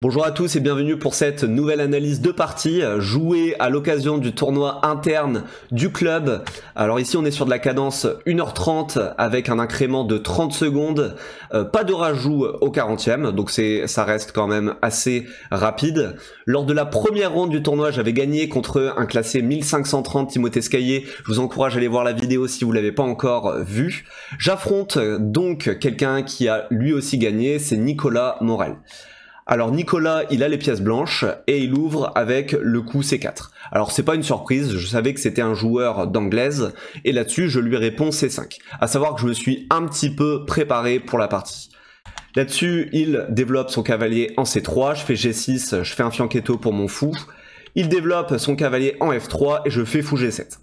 Bonjour à tous et bienvenue pour cette nouvelle analyse de partie jouée à l'occasion du tournoi interne du club. Alors ici on est sur de la cadence 1h30 avec un incrément de 30 secondes, pas de rajout au 40e, donc ça reste quand même assez rapide. Lors de la première ronde du tournoi, j'avais gagné contre un classé 1530 Timothée Scaillé. Je vous encourage à aller voir la vidéo si vous l'avez pas encore vue. J'affronte donc quelqu'un qui a lui aussi gagné, c'est Nicolas Morel. Alors Nicolas, il a les pièces blanches et il ouvre avec le coup C4. Alors c'est pas une surprise, je savais que c'était un joueur d'anglaise et là-dessus je lui réponds C5. À savoir que je me suis un petit peu préparé pour la partie. Là-dessus, il développe son cavalier en C3, je fais G6, je fais un fianchetto pour mon fou. Il développe son cavalier en F3 et je fais fou G7.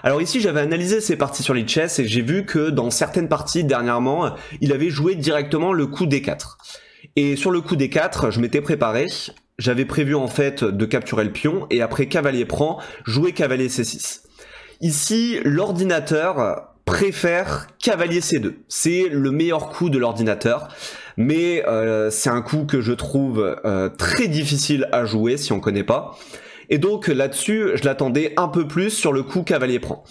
Alors ici j'avais analysé ses parties sur Lichess et j'ai vu que dans certaines parties dernièrement, il avait joué directement le coup D4. Et sur le coup D4, je m'étais préparé, j'avais prévu en fait de capturer le pion et après cavalier prend, jouer cavalier C6. Ici, l'ordinateur préfère cavalier C2. C'est le meilleur coup de l'ordinateur, mais c'est un coup que je trouve très difficile à jouer si on connaît pas. Et donc là-dessus, je l'attendais un peu plus sur le coup cavalier prend.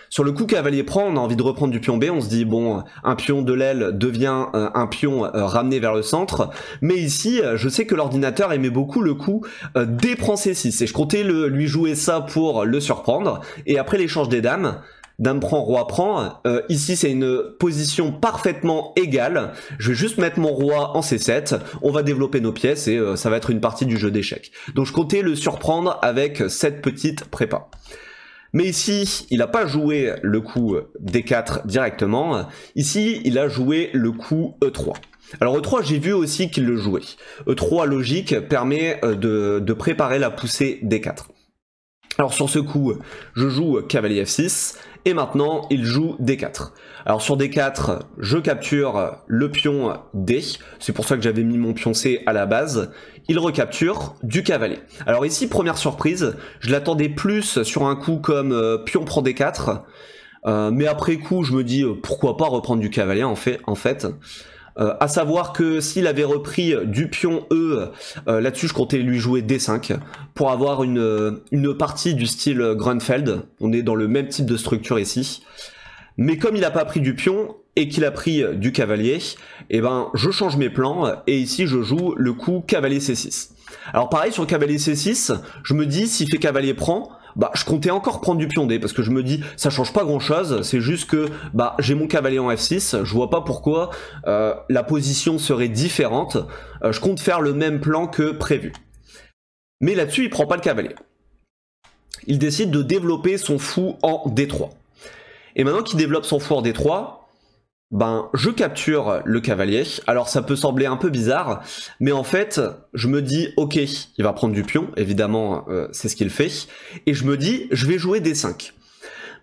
Sur le coup cavalier prend, on a envie de reprendre du pion B, on se dit bon, un pion de l'aile devient un pion ramené vers le centre, mais ici, je sais que l'ordinateur aimait beaucoup le coup D prend C6, et je comptais lui jouer ça pour le surprendre, et après l'échange des dames, dame prend, roi prend, ici c'est une position parfaitement égale, je vais juste mettre mon roi en C7, on va développer nos pièces et ça va être une partie du jeu d'échecs. Donc je comptais le surprendre avec cette petite prépa. Mais ici, il n'a pas joué le coup D4 directement, ici il a joué le coup E3. Alors E3, j'ai vu aussi qu'il le jouait. E3 logique permet de préparer la poussée D4. Alors sur ce coup, je joue cavalier F6, et maintenant il joue D4. Alors sur D4, je capture le pion D, c'est pour ça que j'avais mis mon pion C à la base. Il recapture du cavalier. Alors ici, première surprise, je l'attendais plus sur un coup comme pion prend D4, mais après coup, je me dis pourquoi pas reprendre du cavalier en fait. À savoir que s'il avait repris du pion E, là-dessus je comptais lui jouer D5 pour avoir une partie du style Grunfeld. On est dans le même type de structure ici. Mais comme il n'a pas pris du pion et qu'il a pris du cavalier, eh ben je change mes plans et ici je joue le coup cavalier C6. Alors pareil sur cavalier C6, je me dis s'il fait cavalier prend, bah je comptais encore prendre du pion D parce que je me dis ça change pas grand chose, c'est juste que bah j'ai mon cavalier en F6, je vois pas pourquoi la position serait différente, je compte faire le même plan que prévu. Mais là-dessus il prend pas le cavalier. Il décide de développer son fou en D3. Et maintenant qu'il développe son fou en D3, ben je capture le cavalier. Alors ça peut sembler un peu bizarre, mais en fait je me dis ok, il va prendre du pion, évidemment c'est ce qu'il fait, et je me dis je vais jouer D5.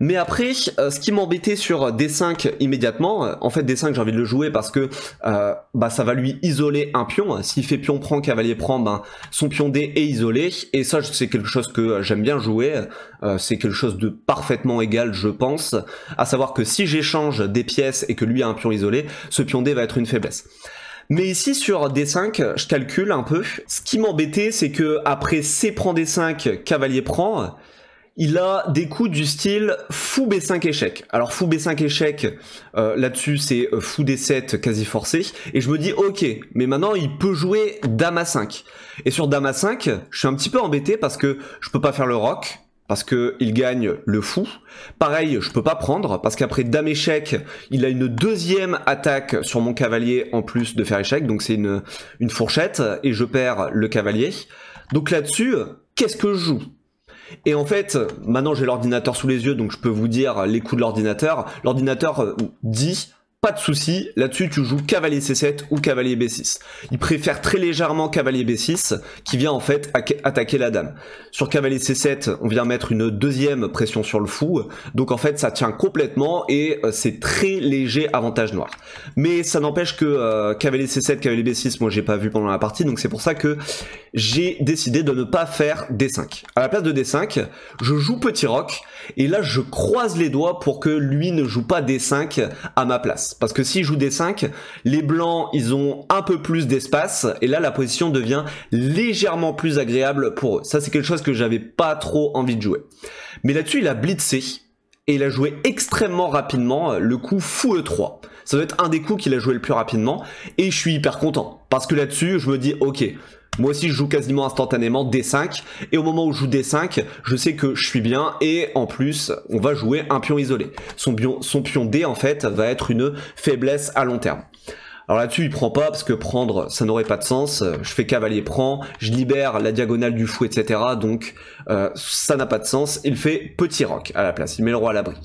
Mais après, ce qui m'embêtait sur D5 immédiatement, en fait D5 j'ai envie de le jouer parce que bah, ça va lui isoler un pion. S'il fait pion prend, cavalier prend, ben, son pion D est isolé. Et ça c'est quelque chose que j'aime bien jouer, c'est quelque chose de parfaitement égal je pense. À savoir que si j'échange des pièces et que lui a un pion isolé, ce pion D va être une faiblesse. Mais ici sur D5, je calcule un peu. Ce qui m'embêtait c'est que après C prend D5, cavalier prend, il a des coups du style fou B5 échec. Alors fou B5 échec, là-dessus c'est fou D7 quasi forcé. Et je me dis ok, mais maintenant il peut jouer dame A5. Et sur dame A5, je suis un petit peu embêté parce que je peux pas faire le roc, parce qu'il gagne le fou. Pareil, je peux pas prendre, parce qu'après dame échec, il a une deuxième attaque sur mon cavalier en plus de faire échec. Donc c'est une fourchette, et je perds le cavalier. Donc là-dessus, qu'est-ce que je joue ? Et en fait, maintenant j'ai l'ordinateur sous les yeux, donc je peux vous dire les coups de l'ordinateur. L'ordinateur dit, pas de souci, là-dessus tu joues cavalier C7 ou cavalier B6. Il préfère très légèrement cavalier B6, qui vient en fait attaquer la dame. Sur cavalier C7, on vient mettre une deuxième pression sur le fou, donc en fait ça tient complètement et c'est très léger avantage noir. Mais ça n'empêche que cavalier C7, cavalier B6, moi j'ai pas vu pendant la partie, donc c'est pour ça que j'ai décidé de ne pas faire D5. À la place de D5, je joue petit roc, et là je croise les doigts pour que lui ne joue pas D5 à ma place. Parce que s'il joue D5, les blancs ils ont un peu plus d'espace, et là la position devient légèrement plus agréable pour eux. Ça c'est quelque chose que j'avais pas trop envie de jouer. Mais là-dessus il a blitzé, et il a joué extrêmement rapidement le coup fou E3. Ça doit être un des coups qu'il a joué le plus rapidement, et je suis hyper content. Parce que là-dessus je me dis ok, moi aussi je joue quasiment instantanément D5, et au moment où je joue D5, je sais que je suis bien, et en plus, on va jouer un pion isolé. Son pion D, en fait, va être une faiblesse à long terme. Alors là-dessus, il prend pas, parce que prendre, ça n'aurait pas de sens. Je fais cavalier prend, je libère la diagonale du fou, etc. Donc, ça n'a pas de sens. Il fait petit roc à la place, il met le roi à l'abri.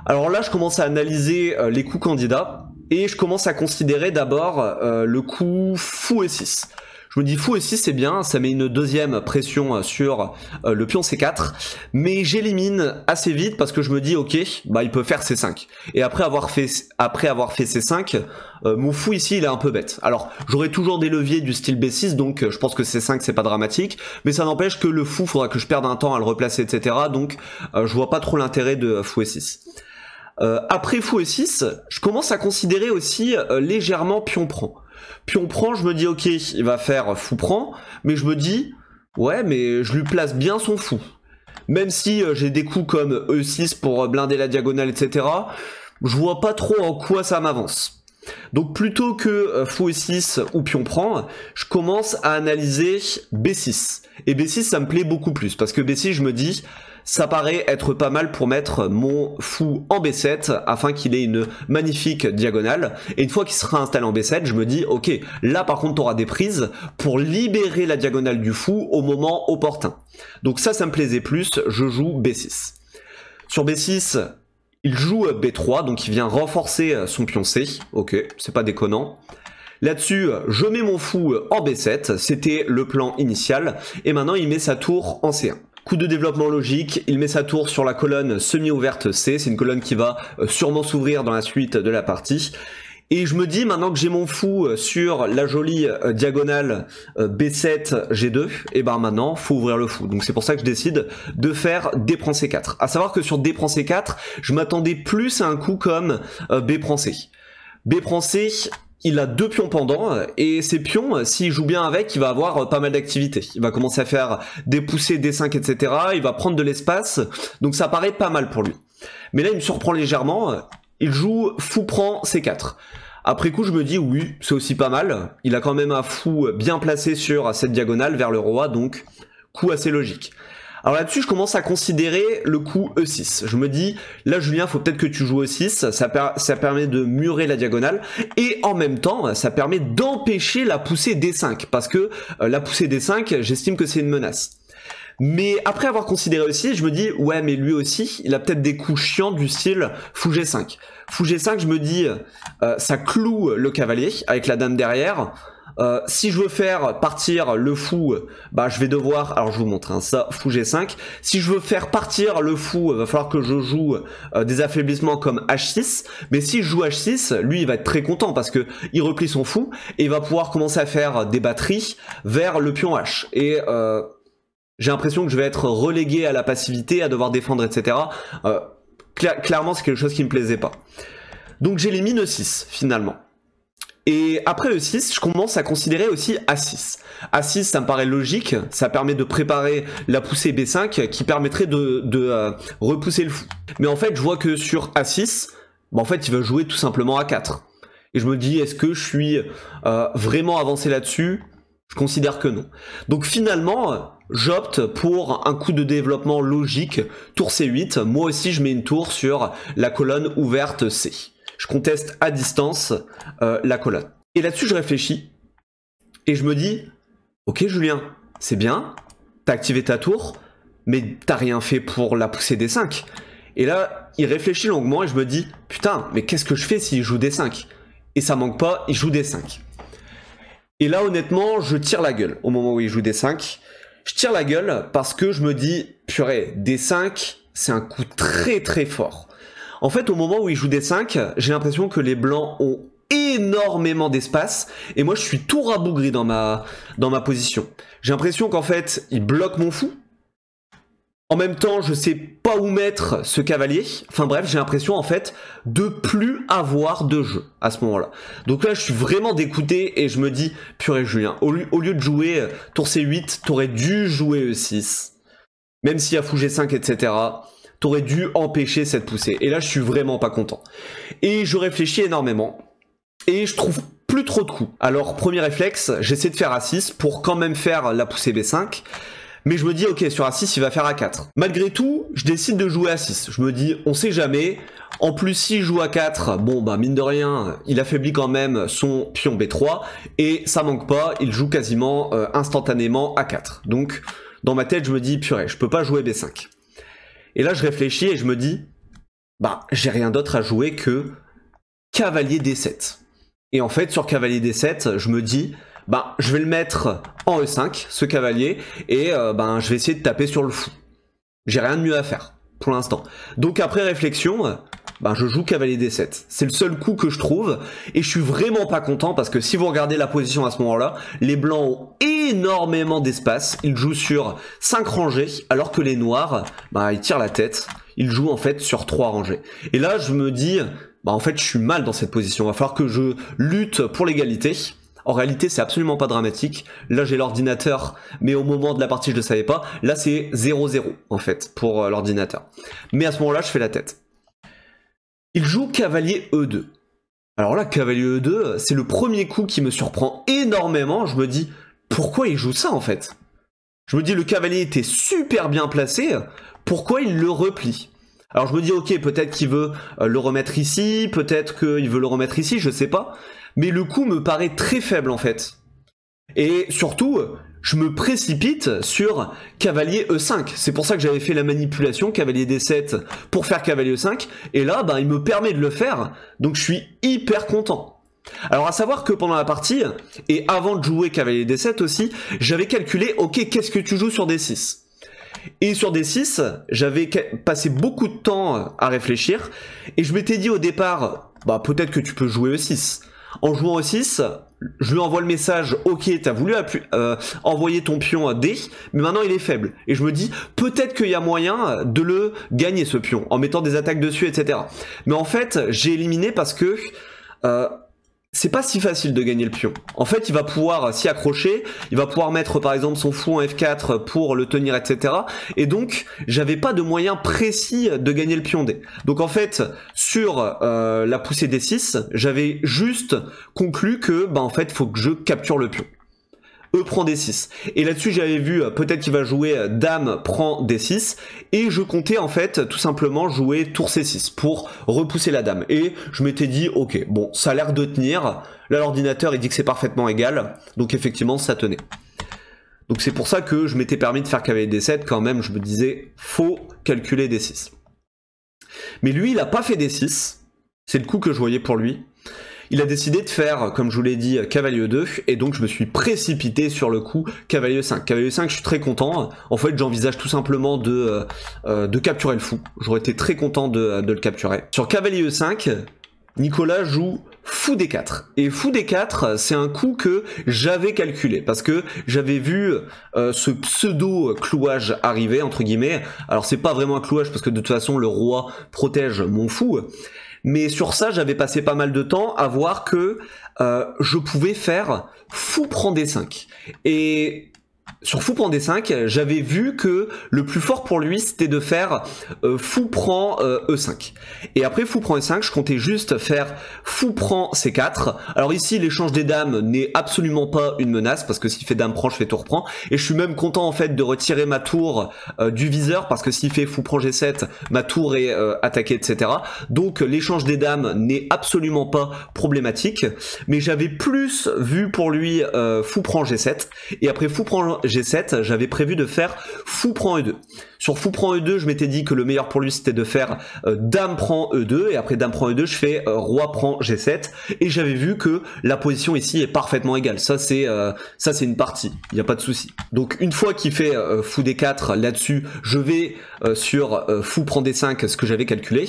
Alors là, je commence à analyser les coups candidats, et je commence à considérer d'abord le coup fou E6. Je me dis fou E6 c'est bien, ça met une deuxième pression sur le pion C4, mais j'élimine assez vite parce que je me dis ok, bah il peut faire C5. Et après avoir fait C5, mon fou ici il est un peu bête. Alors j'aurai toujours des leviers du style B6, donc je pense que C5 c'est pas dramatique, mais ça n'empêche que le fou faudra que je perde un temps à le replacer, etc. Donc je vois pas trop l'intérêt de fou E6. Après fou E6, je commence à considérer aussi légèrement pion prend. Pion prend, je me dis ok, il va faire fou prend, mais je me dis ouais, mais je lui place bien son fou. Même si j'ai des coups comme E6 pour blinder la diagonale, etc., je vois pas trop en quoi ça m'avance. Donc plutôt que fou E6 ou pion prend, je commence à analyser B6. Et B6 ça me plaît beaucoup plus, parce que B6 je me dis, ça paraît être pas mal pour mettre mon fou en B7 afin qu'il ait une magnifique diagonale. Et une fois qu'il sera installé en B7, je me dis ok, là par contre tu auras des prises pour libérer la diagonale du fou au moment opportun. Donc ça me plaisait plus, je joue B6. Sur B6, il joue B3, donc il vient renforcer son pion C. Ok, c'est pas déconnant. Là-dessus, je mets mon fou en B7, c'était le plan initial, et maintenant il met sa tour en C1. Coup de développement logique, il met sa tour sur la colonne semi-ouverte C, c'est une colonne qui va sûrement s'ouvrir dans la suite de la partie. Et je me dis, maintenant que j'ai mon fou sur la jolie diagonale B7, G2, et ben maintenant, faut ouvrir le fou. Donc c'est pour ça que je décide de faire D prend C4. À savoir que sur D prend C4, je m'attendais plus à un coup comme B prend C. B prend C, il a deux pions pendants, et ces pions, s'il joue bien avec, il va avoir pas mal d'activités. Il va commencer à faire des poussées, D5, etc. Il va prendre de l'espace, donc ça paraît pas mal pour lui. Mais là, il me surprend légèrement, il joue fou prend C4. Après coup, je me dis oui, c'est aussi pas mal. Il a quand même un fou bien placé sur cette diagonale vers le roi, donc coup assez logique. Alors là-dessus, je commence à considérer le coup E6. Je me dis, là Julien, faut peut-être que tu joues E6, ça permet de murer la diagonale, et en même temps, ça permet d'empêcher la poussée D5, parce que la poussée D5, j'estime que c'est une menace. Mais après avoir considéré E6, je me dis, ouais, mais lui aussi, il a peut-être des coups chiants du style fou G5. Fou G5, je me dis, ça cloue le cavalier, avec la dame derrière. Si je veux faire partir le fou, bah je vais devoir, alors je vous montre ça, fou G5. Si je veux faire partir le fou, va falloir que je joue des affaiblissements comme H6. Mais si je joue H6, lui il va être très content parce que il replie son fou et il va pouvoir commencer à faire des batteries vers le pion H. Et j'ai l'impression que je vais être relégué à la passivité, à devoir défendre, etc. Clairement c'est quelque chose qui me plaisait pas. Donc j'élimine E6 finalement. Et après E6, je commence à considérer aussi A6. A6, ça me paraît logique, ça permet de préparer la poussée B5 qui permettrait de repousser le fou. Mais en fait, je vois que sur A6, bah en fait, il va jouer tout simplement A4. Et je me dis, est-ce que je suis vraiment avancé là-dessus? Je considère que non. Donc finalement, j'opte pour un coup de développement logique, tour C8. Moi aussi, je mets une tour sur la colonne ouverte C. Je conteste à distance la colonne. Et là-dessus, je réfléchis. Et je me dis, ok Julien, c'est bien, t'as activé ta tour, mais t'as rien fait pour la poussée D5. Et là, il réfléchit longuement et je me dis, putain, mais qu'est-ce que je fais s'il joue D5? Et ça manque pas, il joue D5. Et là, honnêtement, je tire la gueule au moment où il joue D5. Je tire la gueule parce que je me dis, purée, D5, c'est un coup très très fort. En fait, au moment où il joue D5, j'ai l'impression que les blancs ont énormément d'espace et moi je suis tout rabougri dans ma position. J'ai l'impression qu'en fait il bloque mon fou. En même temps je sais pas où mettre ce cavalier. Enfin bref, j'ai l'impression en fait de plus avoir de jeu à ce moment là. Donc là je suis vraiment dégoûté et je me dis purée Julien, au lieu de jouer tour C8, t'aurais dû jouer E6. Même s'il y a fou G5 etc. T'aurais dû empêcher cette poussée. Et là je suis vraiment pas content. Et je réfléchis énormément. Et je trouve plus trop de coups. Alors premier réflexe, j'essaie de faire A6 pour quand même faire la poussée B5. Mais je me dis ok, sur A6 il va faire A4. Malgré tout, je décide de jouer A6. Je me dis on sait jamais. En plus s'il joue A4, bon bah mine de rien, il affaiblit quand même son pion B3. Et ça manque pas, il joue quasiment instantanément A4. Donc dans ma tête je me dis purée, je peux pas jouer B5. Et là je réfléchis et je me dis bah j'ai rien d'autre à jouer que cavalier D7. Et en fait, sur cavalier D7, je me dis, bah, je vais le mettre en E5, ce cavalier, et ben, je vais essayer de taper sur le fou. J'ai rien de mieux à faire, pour l'instant. Donc après réflexion, ben, je joue cavalier D7. C'est le seul coup que je trouve, et je suis vraiment pas content, parce que si vous regardez la position à ce moment-là, les blancs ont énormément d'espace, ils jouent sur 5 rangées, alors que les noirs, ben, ils tirent la tête, ils jouent en fait sur 3 rangées. Et là, je me dis... bah en fait je suis mal dans cette position, il va falloir que je lutte pour l'égalité. En réalité c'est absolument pas dramatique, là j'ai l'ordinateur, mais au moment de la partie je ne le savais pas, là c'est 0-0 en fait pour l'ordinateur. Mais à ce moment là je fais la tête. Il joue cavalier E2. Alors là cavalier E2 c'est le premier coup qui me surprend énormément, je me dis pourquoi il joue ça en fait? Je me dis le cavalier était super bien placé, pourquoi il le replie? Alors je me dis ok, peut-être qu'il veut le remettre ici, peut-être qu'il veut le remettre ici, je sais pas. Mais le coup me paraît très faible en fait. Et surtout, je me précipite sur cavalier E5. C'est pour ça que j'avais fait la manipulation cavalier D7 pour faire cavalier E5. Et là, bah, il me permet de le faire, donc je suis hyper content. Alors à savoir que pendant la partie, et avant de jouer cavalier D7 aussi, j'avais calculé ok, qu'est-ce que tu joues sur D6 ? Et sur D6, j'avais passé beaucoup de temps à réfléchir, et je m'étais dit au départ, bah peut-être que tu peux jouer E6. En jouant E6, je lui envoie le message, ok, t'as voulu envoyer ton pion à D, mais maintenant il est faible. Et je me dis, peut-être qu'il y a moyen de le gagner ce pion, en mettant des attaques dessus, etc. Mais en fait, j'ai éliminé parce que... c'est pas si facile de gagner le pion. En fait, il va pouvoir s'y accrocher, il va pouvoir mettre par exemple son fou en F4 pour le tenir, etc. Et donc, j'avais pas de moyen précis de gagner le pion D. Donc en fait, sur la poussée D6, j'avais juste conclu que, bah en fait, faut que je capture le pion. E prend D6. Et là-dessus, j'avais vu, peut-être qu'il va jouer Dame prend D6. Et je comptais, en fait, tout simplement jouer tour C6 pour repousser la Dame. Et je m'étais dit, ok, bon, ça a l'air de tenir. Là, l'ordinateur, il dit que c'est parfaitement égal. Donc, effectivement, ça tenait. Donc, c'est pour ça que je m'étais permis de faire cavalier D7. Quand même, je me disais, faut calculer D6. Mais lui, il n'a pas fait D6. C'est le coup que je voyais pour lui. Il a décidé de faire, comme je vous l'ai dit, cavalier E2, et donc je me suis précipité sur le coup cavalier E5. Cavalier E5, je suis très content. En fait, j'envisage tout simplement de capturer le fou. J'aurais été très content de le capturer. Sur cavalier E5, Nicolas joue fou D4. Et fou D4, c'est un coup que j'avais calculé, parce que j'avais vu ce pseudo-clouage arriver, entre guillemets. Alors, c'est pas vraiment un clouage, parce que de toute façon, le roi protège mon fou. Mais sur ça, j'avais passé pas mal de temps à voir que je pouvais faire fou prend D5. Et sur fou prend D5, j'avais vu que le plus fort pour lui, c'était de faire fou prend E5. Et après fou prend E5, je comptais juste faire fou prend C4. Alors ici, l'échange des dames n'est absolument pas une menace, parce que s'il fait dame prend, je fais tour prend. Et je suis même content en fait de retirer ma tour du viseur, parce que s'il fait fou prend G7, ma tour est attaquée, etc. Donc l'échange des dames n'est absolument pas problématique. Mais j'avais plus vu pour lui fou prend G7. Et après fou prend G7, j'avais prévu de faire fou prend E2. Sur fou prend E2, je m'étais dit que le meilleur pour lui c'était de faire dame prend E2, et après dame prend E2, je fais roi prend G7, et j'avais vu que la position ici est parfaitement égale. Ça c'est une partie, il n'y a pas de souci. Donc une fois qu'il fait fou D4 là-dessus, je vais sur fou prend D5, ce que j'avais calculé.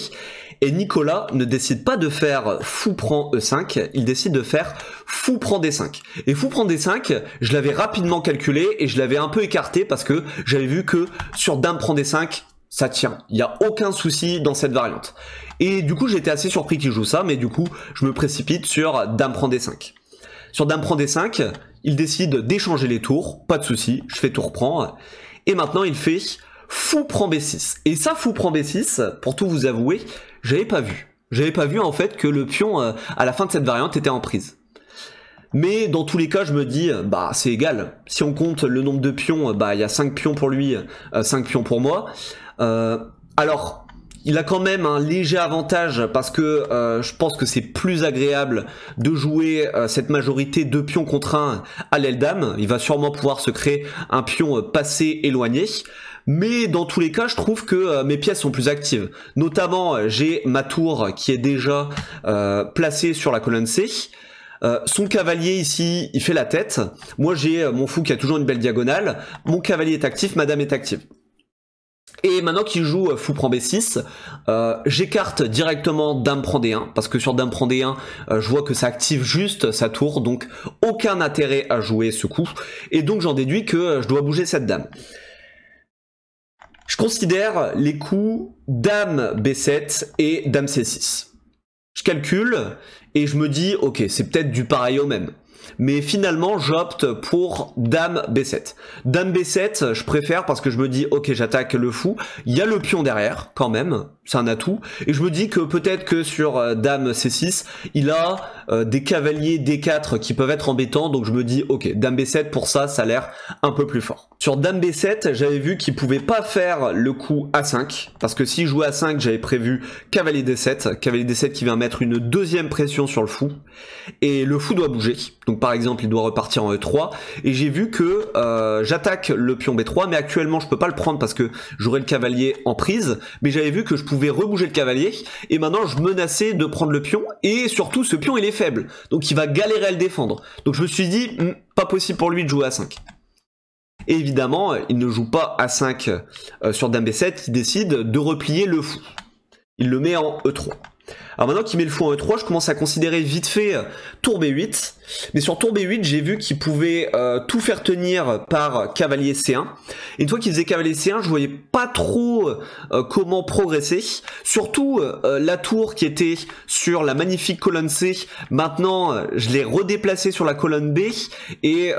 Et Nicolas ne décide pas de faire fou prend E5, il décide de faire fou prend D5. Et fou prend D5, je l'avais rapidement calculé et je l'avais un peu écarté parce que j'avais vu que sur dame prend D5, ça tient. Il n'y a aucun souci dans cette variante. Et du coup, j'étais assez surpris qu'il joue ça, mais du coup, je me précipite sur dame prend D5. Sur dame prend D5, il décide d'échanger les tours, pas de souci, je fais tour prend. Et maintenant, il fait fou prend B6. Et ça, fou prend B6, pour tout vous avouer, j'avais pas vu. J'avais pas vu en fait que le pion à la fin de cette variante était en prise. Mais dans tous les cas, je me dis, bah c'est égal. Si on compte le nombre de pions, bah il y a 5 pions pour lui, 5 pions pour moi. Alors, il a quand même un léger avantage parce que je pense que c'est plus agréable de jouer cette majorité de pions contre 1 à l'aile dame. Il va sûrement pouvoir se créer un pion passé éloigné. Mais dans tous les cas, je trouve que mes pièces sont plus actives. Notamment, j'ai ma tour qui est déjà placée sur la colonne C. Son cavalier ici, il fait la tête. Moi, j'ai mon fou qui a toujours une belle diagonale. Mon cavalier est actif, ma dame est active. Et maintenant qu'il joue fou prend B6, j'écarte directement dame prend D1, parce que sur dame prend D1, je vois que ça active juste sa tour, donc aucun intérêt à jouer ce coup. Et donc j'en déduis que je dois bouger cette dame. Je considère les coups dame B7 et dame C6. Je calcule et je me dis, ok, c'est peut-être du pareil au même. Mais finalement, j'opte pour dame B7. Dame B7, je préfère parce que je me dis, ok, j'attaque le fou. Il y a le pion derrière, quand même. C'est un atout. Et je me dis que peut-être que sur dame C6, il a des cavaliers D4 qui peuvent être embêtants. Donc je me dis, ok, dame B7, pour ça, ça a l'air un peu plus fort. Sur dame B7, j'avais vu qu'il pouvait pas faire le coup A5. Parce que s'il jouait A5, j'avais prévu cavalier D7. Cavalier D7 qui vient mettre une deuxième pression sur le fou. Et le fou doit bouger. Donc par exemple, il doit repartir en E3. Et j'ai vu que j'attaque le pion B3. Mais actuellement, je peux pas le prendre parce que j'aurai le cavalier en prise. Mais j'avais vu que je pouvais rebouger le cavalier. Et maintenant, je menaçais de prendre le pion. Et surtout, ce pion, il est faible. Donc il va galérer à le défendre. Donc je me suis dit, pas possible pour lui de jouer A5. Et évidemment, il ne joue pas A5 sur dame B7, il décide de replier le fou. Il le met en E3. Alors maintenant qu'il met le fou en E3, je commence à considérer vite fait tour B8. Mais sur tour B8, j'ai vu qu'il pouvait tout faire tenir par cavalier C1. Et une fois qu'il faisait cavalier C1, je voyais pas trop comment progresser. Surtout la tour qui était sur la magnifique colonne C. Maintenant, je l'ai redéplacée sur la colonne B. Et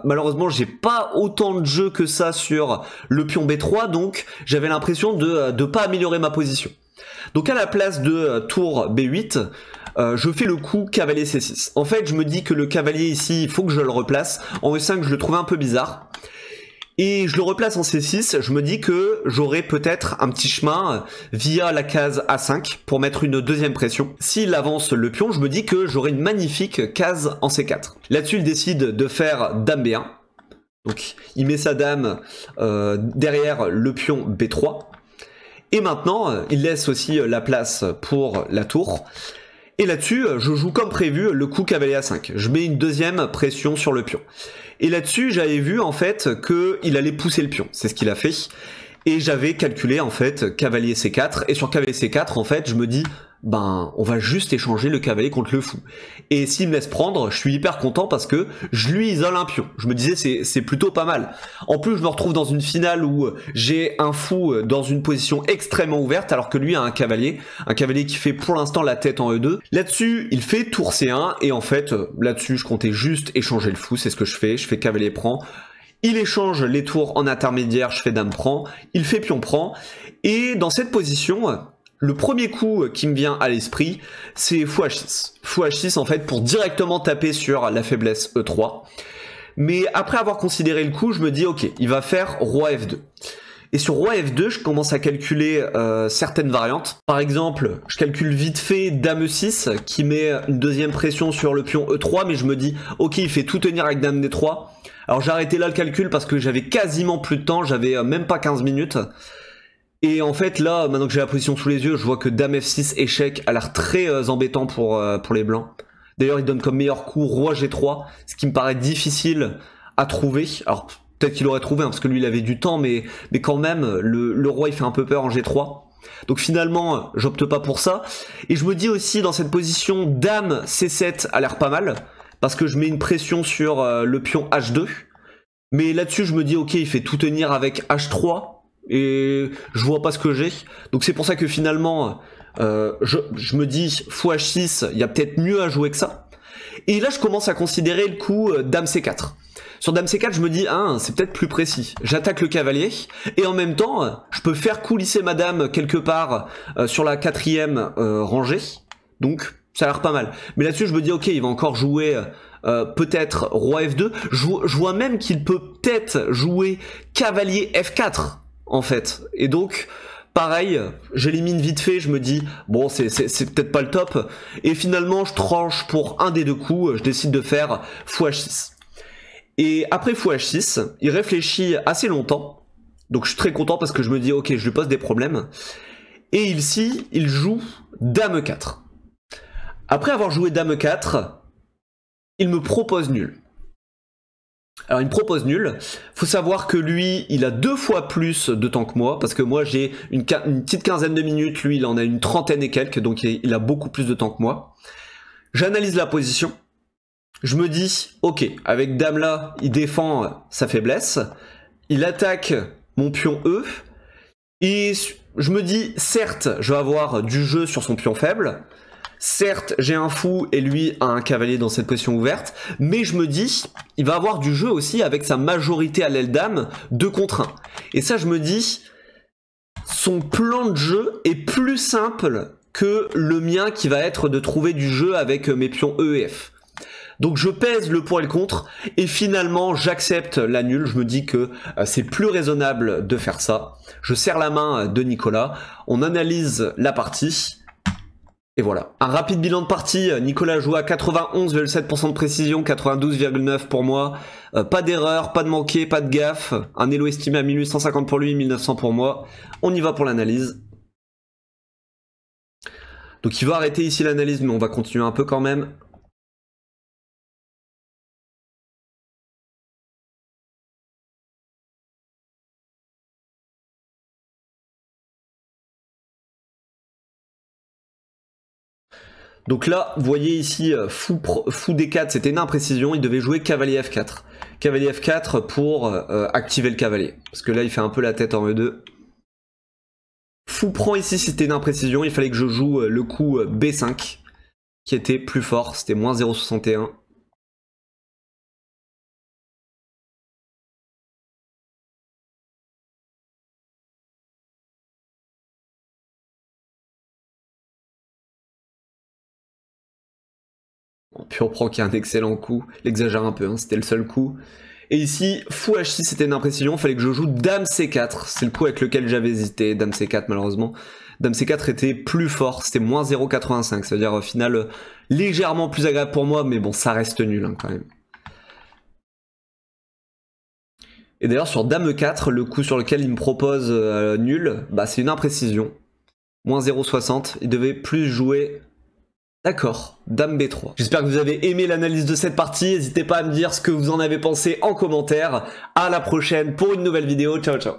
malheureusement, j'ai pas autant de jeu que ça sur le pion B3. Donc j'avais l'impression de pas améliorer ma position. Donc à la place de tour B8, je fais le coup cavalier C6. En fait, je me dis que le cavalier ici, il faut que je le replace. En E5, je le trouvais un peu bizarre. Et je le replace en C6, je me dis que j'aurai peut-être un petit chemin via la case A5 pour mettre une deuxième pression. S'il avance le pion, je me dis que j'aurai une magnifique case en C4. Là-dessus, il décide de faire dame B1. Donc il met sa dame derrière le pion B3. Et maintenant, il laisse aussi la place pour la tour. Et là-dessus, je joue comme prévu le coup cavalier A5. Je mets une deuxième pression sur le pion. Et là-dessus, j'avais vu en fait qu'il allait pousser le pion. C'est ce qu'il a fait. Et j'avais calculé en fait cavalier C4. Et sur cavalier C4, en fait, je me dis, ben, on va juste échanger le cavalier contre le fou. Et s'il me laisse prendre, je suis hyper content parce que je lui isole un pion. Je me disais, c'est plutôt pas mal. En plus, je me retrouve dans une finale où j'ai un fou dans une position extrêmement ouverte, alors que lui a un cavalier qui fait pour l'instant la tête en E2. Là-dessus, il fait tour C1, et en fait, là-dessus, je comptais juste échanger le fou, c'est ce que je fais cavalier prend. Il échange les tours en intermédiaire, je fais dame prend, il fait pion prend, et dans cette position, le premier coup qui me vient à l'esprit, c'est fou H6. Fou H6 en fait pour directement taper sur la faiblesse E3. Mais après avoir considéré le coup, je me dis ok, il va faire roi F2. Et sur roi F2, je commence à calculer certaines variantes. Par exemple, je calcule vite fait dame E6 qui met une deuxième pression sur le pion E3, mais je me dis ok, il fait tout tenir avec dame D3. Alors j'ai arrêté là le calcul parce que j'avais quasiment plus de temps, j'avais même pas 15 minutes. Et en fait là, maintenant que j'ai la position sous les yeux, je vois que Dame F6 échec a l'air très embêtant pour les blancs. D'ailleurs il donne comme meilleur coup Roi G3, ce qui me paraît difficile à trouver. Alors peut-être qu'il aurait trouvé, hein, parce que lui il avait du temps, mais quand même, le roi il fait un peu peur en G3. Donc finalement, j'opte pas pour ça. Et je me dis aussi, dans cette position, Dame C7 a l'air pas mal, parce que je mets une pression sur le pion H2. Mais là-dessus, je me dis, ok, il fait tout tenir avec H3, et je vois pas ce que j'ai. Donc c'est pour ça que finalement, je me dis, fou H6, il y a peut-être mieux à jouer que ça. Et là, je commence à considérer le coup Dame C4. Sur Dame C4, je me dis, ah, c'est peut-être plus précis. J'attaque le cavalier, et en même temps, je peux faire coulisser ma dame quelque part sur la 4e rangée. Donc, ça a l'air pas mal. Mais là-dessus, je me dis, ok, il va encore jouer peut-être Roi F2. Je vois même qu'il peut peut-être jouer cavalier F4, en fait. Et donc, pareil, j'élimine vite fait, je me dis, bon, c'est peut-être pas le top. Et finalement, je tranche pour un des deux coups, je décide de faire fou H6. Et après fou H6, il réfléchit assez longtemps. Donc je suis très content parce que je me dis, ok, je lui pose des problèmes. Et ici, il joue Dame 4. Après avoir joué Dame 4, il me propose nul. Alors il me propose nul. Faut savoir que lui, il a 2 fois plus de temps que moi. Parce que moi, j'ai une petite quinzaine de minutes. Lui, il en a une trentaine et quelques. Donc il a beaucoup plus de temps que moi. J'analyse la position. Je me dis, ok, avec Dame là, il défend sa faiblesse, il attaque mon pion E, et je me dis, certes, je vais avoir du jeu sur son pion faible, certes, j'ai un fou et lui a un cavalier dans cette position ouverte, mais je me dis, il va avoir du jeu aussi avec sa majorité à l'aile Dame 2 contre 1. Et ça, je me dis, son plan de jeu est plus simple que le mien qui va être de trouver du jeu avec mes pions E et F. Donc je pèse le pour et le contre, et finalement j'accepte la nulle, je me dis que c'est plus raisonnable de faire ça. Je serre la main de Nicolas, on analyse la partie, et voilà. Un rapide bilan de partie, Nicolas joue à 91,7% de précision, 92,9% pour moi, pas d'erreur, pas de manqué, pas de gaffe, un elo estimé à 1850 pour lui, 1900 pour moi. On y va pour l'analyse. Donc il va arrêter ici l'analyse, mais on va continuer un peu quand même. Donc là, vous voyez ici, fou D4, c'était une imprécision, il devait jouer cavalier F4. Cavalier F4 pour activer le cavalier. Parce que là, il fait un peu la tête en E2. Fou prend ici, c'était une imprécision, il fallait que je joue le coup B5, qui était plus fort, c'était moins 0,61. Puis on prend qu'il y a un excellent coup, il exagère un peu, hein, c'était le seul coup. Et ici, fou H6 c'était une imprécision, il fallait que je joue Dame C4, c'est le coup avec lequel j'avais hésité, Dame C4 malheureusement. Dame C4 était plus fort, c'était moins 0,85, ça veut dire au final légèrement plus agréable pour moi, mais bon ça reste nul hein, quand même. Et d'ailleurs sur Dame E4, le coup sur lequel il me propose nul, bah c'est une imprécision. Moins 0,60, il devait plus jouer... D'accord, Dame B3. J'espère que vous avez aimé l'analyse de cette partie, n'hésitez pas à me dire ce que vous en avez pensé en commentaire. À la prochaine pour une nouvelle vidéo, ciao ciao.